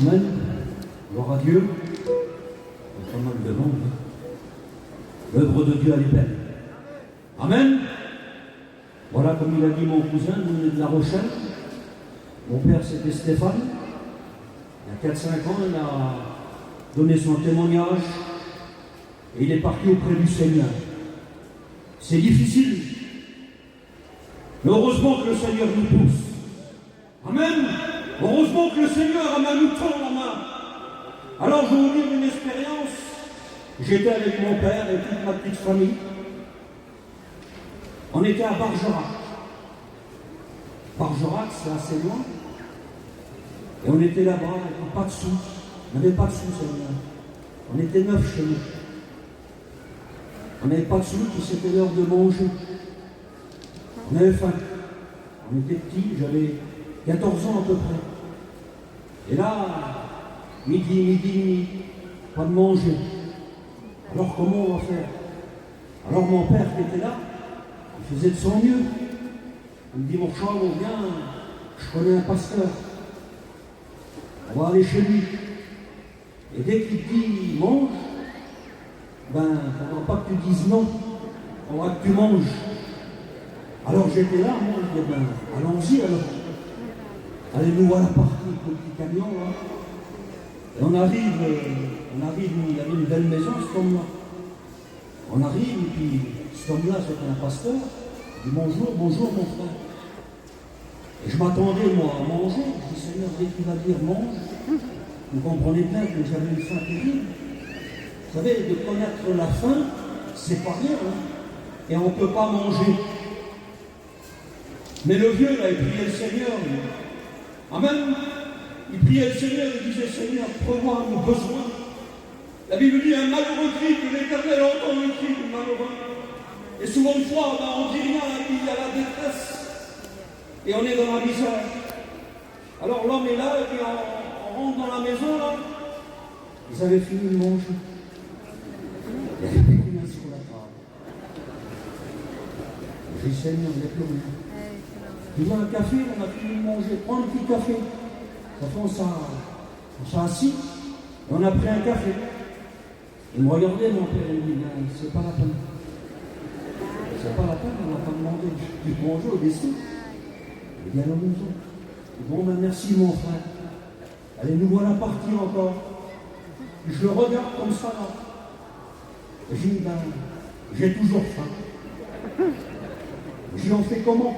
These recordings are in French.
Amen. Gloire à Dieu. Pas mal de monde. L'œuvre de Dieu, elle est belle. Amen. Voilà, comme il a dit mon cousin, nous venons de La Rochelle. Mon père, c'était Stéphane. Il y a 4-5 ans, il a donné son témoignage et il est parti auprès du Seigneur. C'est difficile, mais heureusement que le Seigneur nous pousse. Amen. Heureusement que le Seigneur nous tend la main. Alors je vais vous dire une expérience. J'étais avec mon père et toute ma petite famille. On était à Bargerac. Bargerac, c'est assez loin. Et on était là-bas, on n'avait pas de sous. On n'avait pas de sous, Seigneur. On était 9 chez nous. On n'avait pas de sous, puis c'était l'heure de manger. On avait faim. On était petits, j'avais 14 ans à peu près. Et là, midi, pas de manger. Alors comment on va faire? Alors mon père qui était là, il faisait de son mieux. Il me dit, mon chat, on vient, je connais un pasteur. On va aller chez lui. Et dès qu'il dit mange, ben, on ne va pas que tu dises non, on va que tu manges. Alors j'étais là, moi, je dis, ben, allons-y alors. Allez, nous voilà partis avec le petit camion là. Et on arrive, il y avait une belle maison, cet homme-là. On arrive, et puis cet homme-là, c'était un pasteur. Il dit bonjour mon frère. Et je m'attendais, moi, à manger. Je dis, Seigneur, dès qu'il va dire mange, vous comprenez bien que j'avais une faim terrible. Vous savez, de connaître la faim, c'est pas rien, hein. Et on ne peut pas manger. Mais le vieux, là, il priait le Seigneur. Amen. Il priait le Seigneur, il disait, Seigneur, prévois nos besoins. La Bible dit, un malheureux cri, que l'Éternel entend le cri du malheureux. Et souvent une fois, on ne dit rien, il y a la détresse. Et on est dans la misère. Alors l'homme est là, et puis on rentre dans la maison, là. Ils avaient fini de manger. Il n'y avait plus rien sur la table. J'ai dit, Seigneur, il n'y a plus rien. Il y a un café, on a fini de manger. Prends un petit café. On s'est assis, et on a pris un café. Il me regardait, mon père, il me dit, c'est pas la peine. C'est pas la peine, on n'a pas demandé du bonjour, des sous. Il dit, à la maison. Bon, ben merci, mon frère. Allez, nous voilà partis encore. Je le regarde comme ça, là. Et je dis, ben, j'ai toujours faim. Je dis, on fait comment?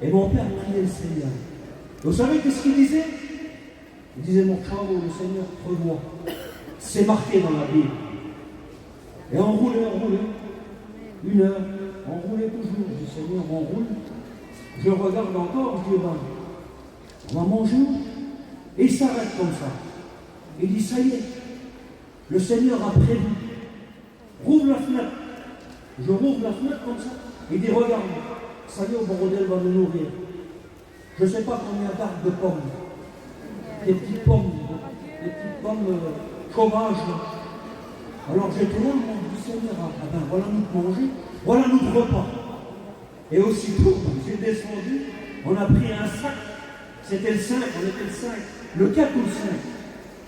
Et mon père priait le Seigneur. Vous savez qu'est-ce qu'il disait? Il disait, mon frère, le Seigneur prévoit. C'est marqué dans la Bible. Et on roulait. 1 heure. On roulait toujours. Je dis, Seigneur, on roule. Je regarde encore, je dis, ben, on va manger. Et il s'arrête comme ça. Il dit, ça y est, le Seigneur a prévu. Rouvre la fenêtre. Je rouvre la fenêtre comme ça. Il dit, regarde, ça y est, au bordel va nous nourrir. Je ne sais pas combien d'arbres de pommes. Des petites pommes sauvages. Alors j'étais là, mon dit, Seigneur, ah ben voilà notre manger, voilà notre repas. Et aussitôt, j'ai descendu, on a pris un sac, c'était le 5, on était le 5, le 4 ou le 5.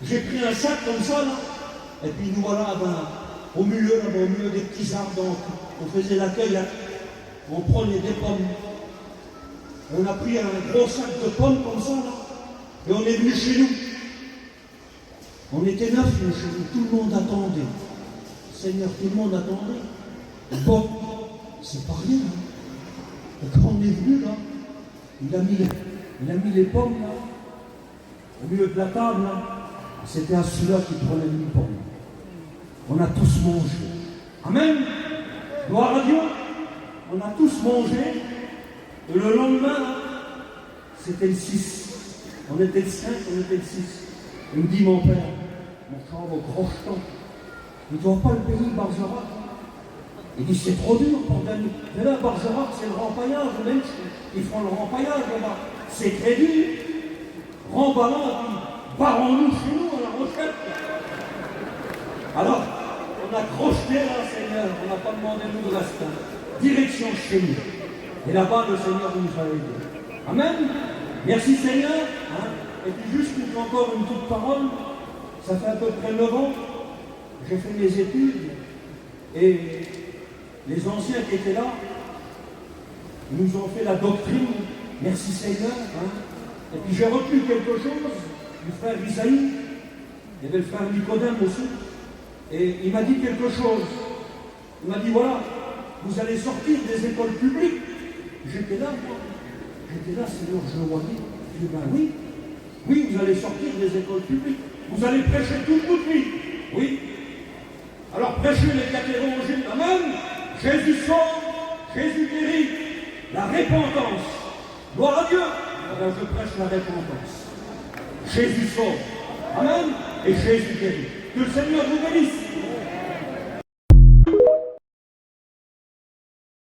J'ai pris un sac comme ça, là, et puis nous voilà, ben, au milieu des petits arbres, donc, on faisait l'accueil, hein, on prenait des pommes. On a pris un gros sac de pommes comme ça, là, et on est venu chez nous. On était 9 chez nous, tout le monde attendait. Seigneur, tout le monde attendait. Bon, c'est pas rien. Hein. Et quand on est venu, là, il a mis les pommes, là, au milieu de la table, là. C'était à celui-là qui prenait les pommes. On a tous mangé. Amen. Gloire à Dieu. On a tous mangé. Et le lendemain, là, c'était le 6. On était le 5, on était le 6. Il me dit, mon père, mon frère, au crocheton, il ne doit pas le payer, Bargerac. Il dit, c'est trop dur pour gagner. Mais là, Bargerac, c'est le rempaillage, même, ils font le rempaillage là-bas. C'est très dur. Remballant, puis barrons-nous chez nous à La Rochelle. Alors, on a crocheté là, Seigneur, on n'a pas demandé nous de rester. Direction chez nous. Et là-bas, le Seigneur nous a aidés. Amen. Merci Seigneur. Hein. Et puis juste encore une petite parole, ça fait à peu près 9 ans, j'ai fait mes études, et les anciens qui étaient là, ils nous ont fait la doctrine, merci Seigneur. Hein. Et puis j'ai retenu quelque chose du frère Isaïe, il y avait le frère Nicodème aussi, et il m'a dit quelque chose. Il m'a dit, voilà, vous allez sortir des écoles publiques. J'étais là, moi. J'étais là, Seigneur, je le voyais. Je dis, ben oui, oui, vous allez sortir des écoles publiques. Vous allez prêcher toute nuit. Oui. Alors prêchez les 4 évangiles. Amen. Jésus sauve, Jésus guérit. La repentance. Gloire à Dieu. Alors je prêche la repentance. Jésus sauve. Amen. Et Jésus guérit. Que le Seigneur vous bénisse.